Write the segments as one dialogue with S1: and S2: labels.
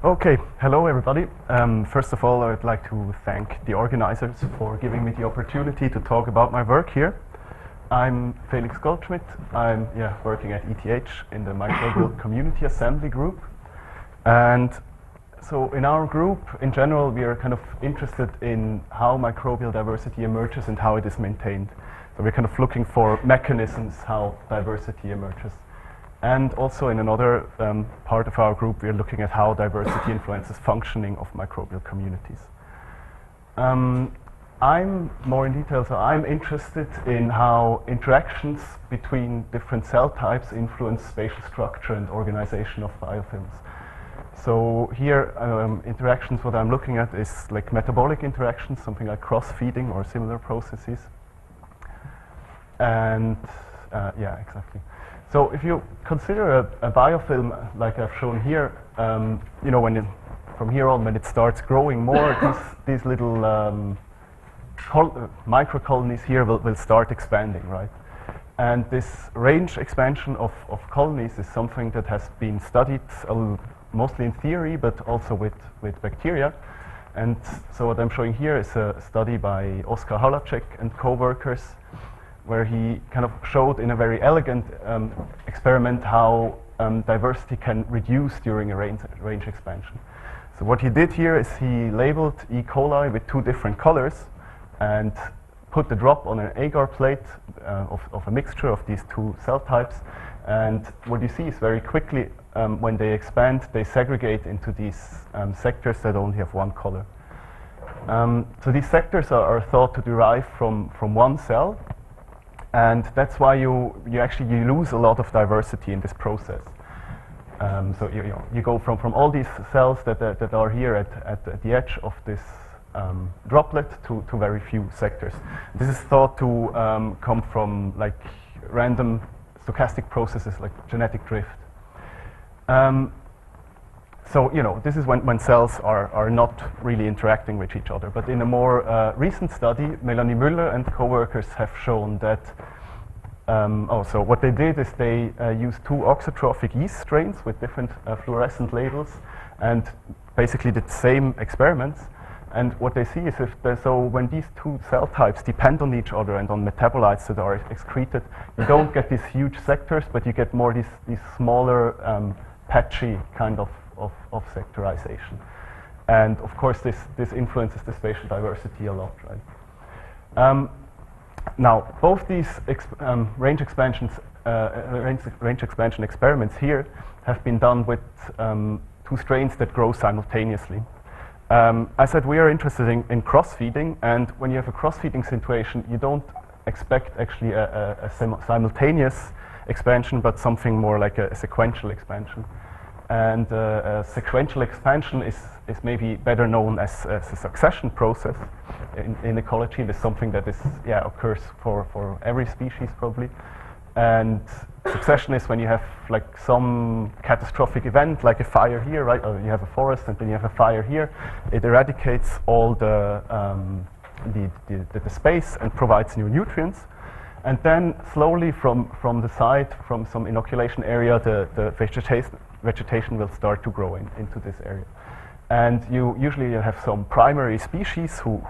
S1: Okay, hello everybody. First of all, I would like to thank the organizers for giving me the opportunity to talk about my work here. I'm Felix Goldschmidt. I'm working at ETH in the Microbial Community Assembly group. And so in our group, in general, we are kind of interested in how microbial diversity emerges and how it is maintained. So we're kind of looking for mechanisms how diversity emerges. And also in another part of our group, we're looking at how diversity influences functioning of microbial communities. I'm more in detail, so I'm interested in how interactions between different cell types influence spatial structure and organization of biofilms. So here, interactions, what I'm looking at is like metabolic interactions, something like cross-feeding or similar processes. And yeah, exactly. So if you consider a biofilm like I've shown here, you know, from here on, when it starts growing more, these little microcolonies here will start expanding, right? And this range expansion of colonies is something that has been studied mostly in theory, but also with bacteria. And so what I'm showing here is a study by Oskar Halacek and co-workers, where he kind of showed in a very elegant experiment how diversity can reduce during a range expansion. So what he did here is he labeled E. coli with two different colors and put the drop on an agar plate of a mixture of these two cell types. And what you see is very quickly, when they expand, they segregate into these sectors that only have one color. So these sectors are thought to derive from one cell. And that's why you actually lose a lot of diversity in this process. So you go from all these cells that are here at the edge of this droplet to very few sectors. This is thought to come from like random stochastic processes like genetic drift. So this is when cells are not really interacting with each other. But in a more recent study, Melanie Müller and co-workers have shown that so what they did is they used two oxotrophic yeast strains with different fluorescent labels and basically did the same experiments. And what they see is so when these two cell types depend on each other and on metabolites that are excreted, you don't get these huge sectors, but you get more these smaller patchy kind of sectorization. And of course this influences the spatial diversity a lot, right? Now both these range expansion experiments here have been done with two strains that grow simultaneously. I said we are interested in cross-feeding, and when you have a cross-feeding situation, you don't expect actually a simultaneous expansion, but something more like a sequential expansion. And a sequential expansion is maybe better known as a succession process in ecology. It is something that is occurs for every species probably. And succession is when you have like some catastrophic event, like a fire here, right? Or you have a forest and then you have a fire here. It eradicates all the space and provides new nutrients. And then slowly from the side, from some inoculation area, the vegetation will start to grow into this area. And you usually have some primary species who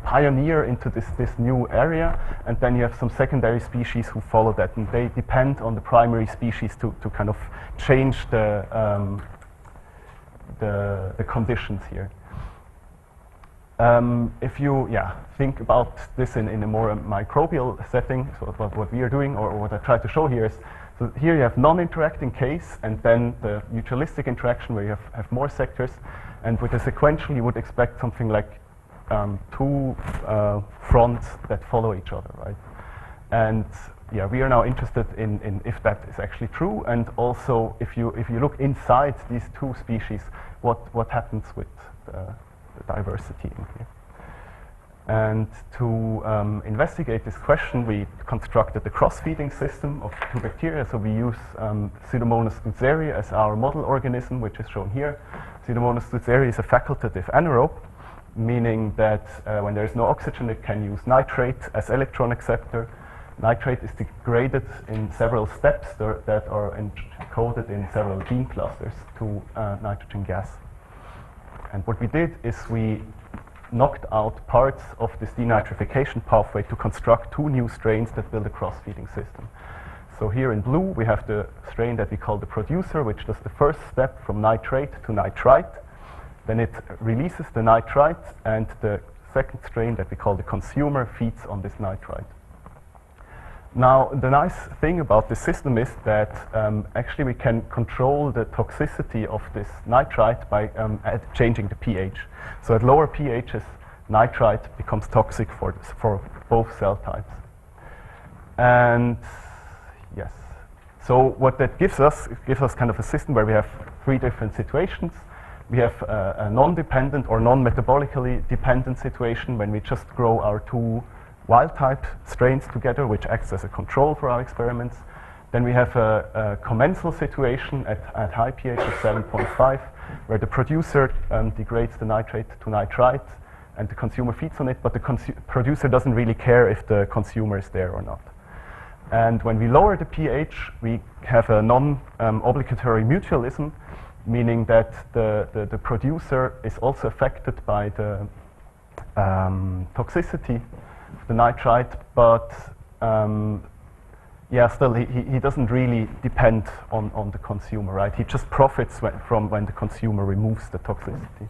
S1: pioneer into this new area, and then you have some secondary species who follow that, and they depend on the primary species to kind of change the conditions here. If you think about this in a more microbial setting, so what we are doing, or what I try to show here is, so here you have non-interacting case, and then the mutualistic interaction where you have more sectors, and with a sequential you would expect something like two fronts that follow each other, right? And we are now interested in if that is actually true, and also if you look inside these two species, what happens with the diversity in here. And to investigate this question, we constructed the cross-feeding system of two bacteria. So we use Pseudomonas stutzeri as our model organism, which is shown here. Pseudomonas stutzeri is a facultative anaerobe, meaning that when there is no oxygen, it can use nitrate as electron acceptor. nitrate is degraded in several steps that are encoded in several gene clusters to nitrogen gas. And what we did is we knocked out parts of this denitrification pathway to construct two new strains that build a cross-feeding system. So here in blue we have the strain that we call the producer, which does the first step from nitrate to nitrite. Then it releases the nitrite, and the second strain that we call the consumer feeds on this nitrite. Now, the nice thing about this system is that actually we can control the toxicity of this nitrite by changing the pH. So at lower pHs, nitrite becomes toxic for both cell types. And yes, so what that gives us, it gives us kind of a system where we have three different situations. We have a non-dependent or non-metabolically dependent situation when we just grow our two wild-type strains together, which acts as a control for our experiments. Then we have a commensal situation at high pH of 7.5, where the producer degrades the nitrate to nitrite, and the consumer feeds on it, but the producer doesn't really care if the consumer is there or not. And when we lower the pH, we have a non-obligatory mutualism, meaning that the producer is also affected by the toxicity of the nitrite, but yeah, still he doesn't really depend on the consumer, right? He just profits from when the consumer removes the toxicity.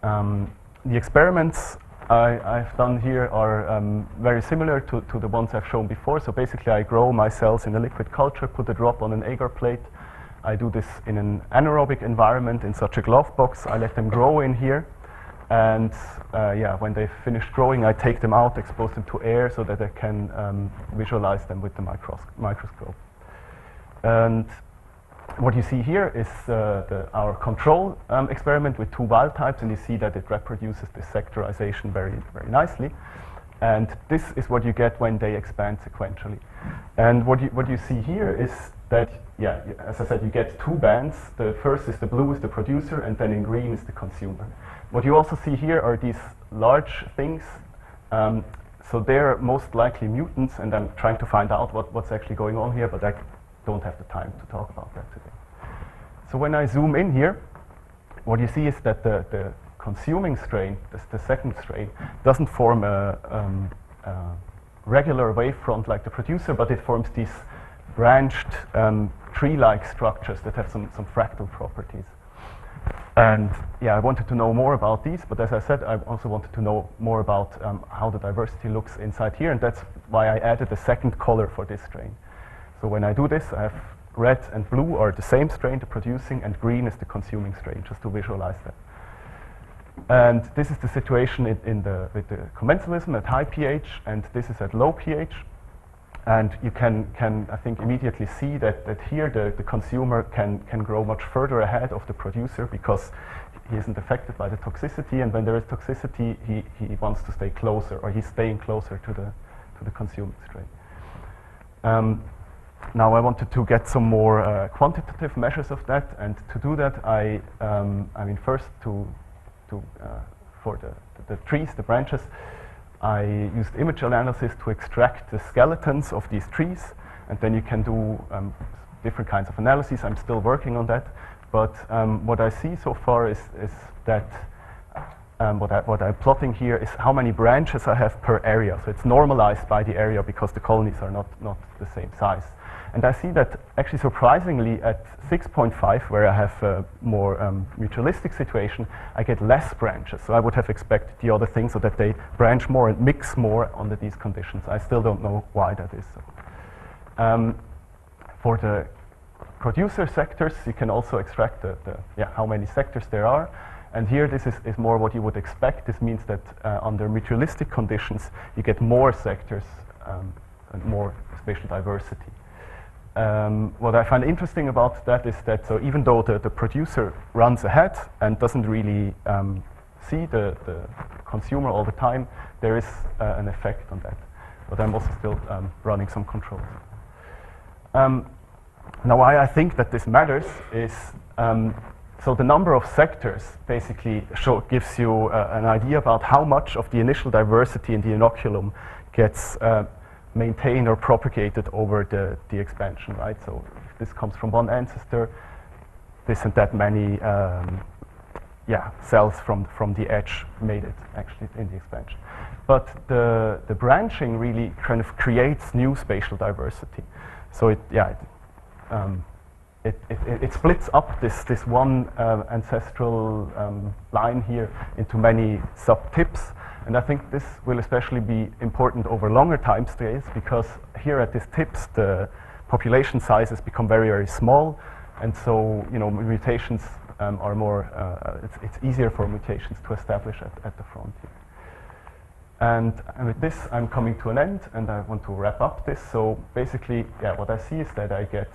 S1: The experiments I've done here are very similar to the ones I've shown before. So basically I grow my cells in a liquid culture, put a drop on an agar plate. I do this in an anaerobic environment in such a glove box. I let them grow in here. And yeah, when they've finished growing, I take them out, expose them to air so that I can visualize them with the microscope. And what you see here is our control experiment with two wild types, and you see that it reproduces this sectorization very, very nicely. And this is what you get when they expand sequentially. And what you see here is that, yeah, as I said, you get two bands. The first is the blue is the producer, and then in green is the consumer. What you also see here are these large things. So they're most likely mutants, and I'm trying to find out what's actually going on here, but I don't have the time to talk about that today. So when I zoom in here, what you see is that the consuming strain, the second strain, doesn't form a regular wavefront like the producer, but it forms these branched tree-like structures that have some fractal properties. And yeah, I wanted to know more about these, but as I said, I also wanted to know more about how the diversity looks inside here, and that's why I added a second color for this strain. So when I do this, I have red and blue are the same strain, the producing, and green is the consuming strain, just to visualize that. And this is the situation with the commensalism at high pH, and this is at low pH. And you can I think, immediately see that here the consumer can grow much further ahead of the producer because he isn't affected by the toxicity, and when there is toxicity, he wants to stay closer, or he's staying closer to the consuming strain. Now I wanted to get some more quantitative measures of that, and to do that I mean, first for the trees, the branches, I used image analysis to extract the skeletons of these trees, and then you can do different kinds of analyses. I'm still working on that, but what I see so far is that what I'm plotting here is how many branches I have per area. So it's normalized by the area because the colonies are not the same size. And I see that actually surprisingly at 6.5, where I have a more mutualistic situation, I get less branches. So I would have expected the other thing, so that they branch more and mix more under these conditions. I still don't know why that is so. For the producer sectors, you can also extract how many sectors there are. And here this is more what you would expect. This means that under mutualistic conditions, you get more sectors and more spatial diversity. What I find interesting about that is that, so even though the producer runs ahead and doesn't really see the consumer all the time, there is an effect on that. But I'm also still running some controls. Now why I think that this matters is, so the number of sectors basically gives you an idea about how much of the initial diversity in the inoculum gets maintained or propagated over the expansion, right? So if this comes from one ancestor, this and that many cells from the edge made it actually in the expansion. But the branching really kind of creates new spatial diversity. So it splits up this one ancestral line here into many subtips. And I think this will especially be important over longer time scales, because here at these tips the population sizes become very, very small, and so mutations are more. It's easier for mutations to establish at the front here. And with this, I'm coming to an end, and I want to wrap up this. So basically, what I see is that I get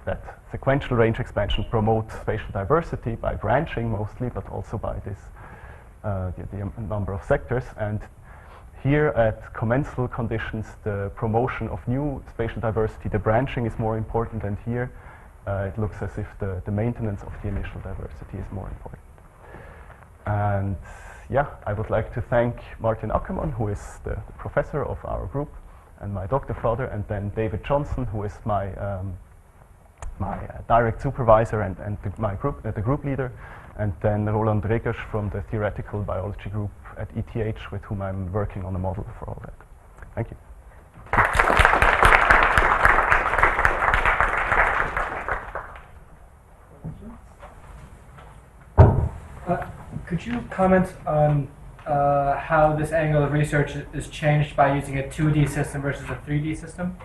S1: that sequential range expansion promotes spatial diversity by branching mostly, but also by this the number of sectors. And here at commensal conditions, the promotion of new spatial diversity, the branching is more important, and here it looks as if the maintenance of the initial diversity is more important. And I would like to thank Martin Ackermann, who is the professor of our group, and my doctor father, and then David Johnson, who is my direct supervisor and the group leader, and then Roland Regers from the theoretical biology group at ETH, with whom I'm working on a model for all that. Thank you.
S2: Could you comment on how this angle of research is changed by using a 2D system versus a 3D system?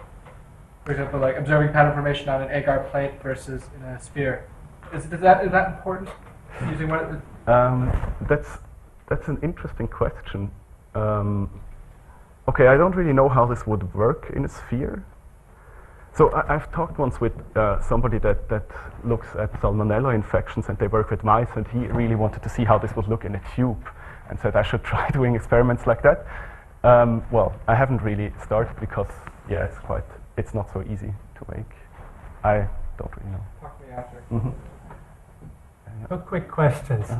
S2: For example, like observing pattern formation on an agar plate versus in a sphere. Is that important? Using what?
S1: That's an interesting question. Okay, I don't really know how this would work in a sphere. So I've talked once with somebody that looks at salmonella infections, and they work with mice, and he really wanted to see how this would look in a tube, and said I should try doing experiments like that. Well, I haven't really started because it's not so easy to make. I don't really know.
S2: Talk to me after.
S1: Mm-hmm.
S3: Two quick questions.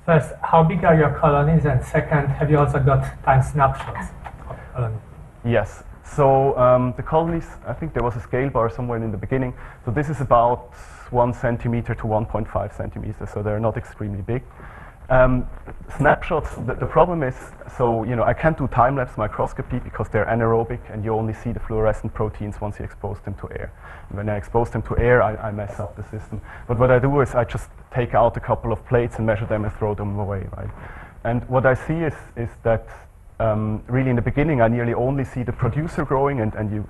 S3: First, how big are your colonies? And second, have you also got time snapshots of colonies?
S1: Yes. So the colonies, I think there was a scale bar somewhere in the beginning. So this is about 1 centimeter to 1.5 centimeters. So they're not extremely big. Snapshots, the problem is, so I can't do time-lapse microscopy because they're anaerobic, and you only see the fluorescent proteins once you expose them to air. And when I expose them to air, I mess up the system. But what I do is I just take out a couple of plates and measure them and throw them away, right? And what I see is that really in the beginning I nearly only see the producer growing, and you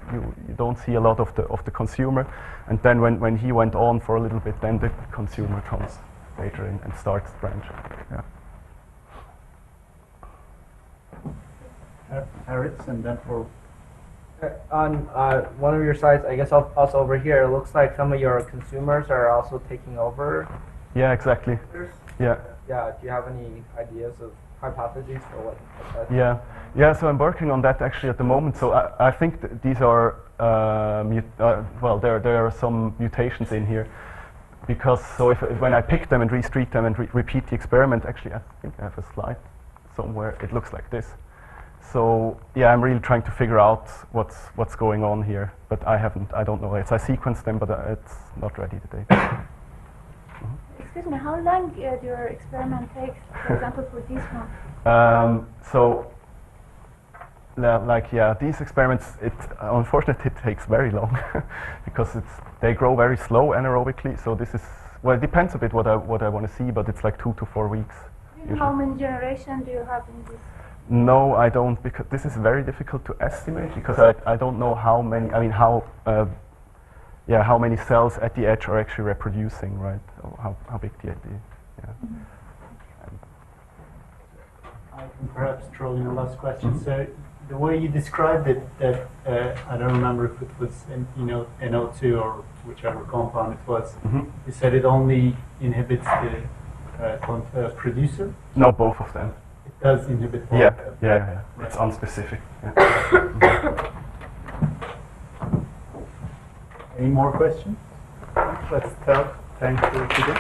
S1: don't see a lot of the consumer. And then when he went on for a little bit, then the consumer comes later and starts branching. Yeah.
S4: Harris, and then for
S5: on one of your slides, I guess also over here, it looks like some of your consumers are also taking over.
S1: Yeah, exactly. Yeah.
S5: Yeah. Do you have any ideas of hypotheses for what that?
S1: Yeah. So I'm working on that actually at the moment. So I think these are there are some mutations in here. Because when I pick them and restreak them and repeat the experiment, actually I think I have a slide somewhere. It looks like this. So I'm really trying to figure out what's going on here, but I don't know. I sequenced them, but it's not ready today.
S6: Excuse me, how long your experiment takes, for example, for this one?
S1: These experiments, unfortunately it takes very long because they grow very slow anaerobically. So this is, it depends a bit what I want to see, but it's like 2 to 4 weeks.
S6: Do you know how many generations do you have in this?
S1: No, I don't, because this is very difficult to estimate, because I don't know how many, how many cells at the edge are actually reproducing, right? Or how big the
S4: I can perhaps throw in a last question. Mm-hmm. So the way you described it, that I don't remember if it was NO2 or whichever compound it was.
S1: Mm-hmm.
S4: You said it only inhibits the producer?
S1: No, both of them.
S4: It does inhibit both.
S1: Yeah. It's unspecific. Yeah.
S4: Any more questions? Let's thank you again.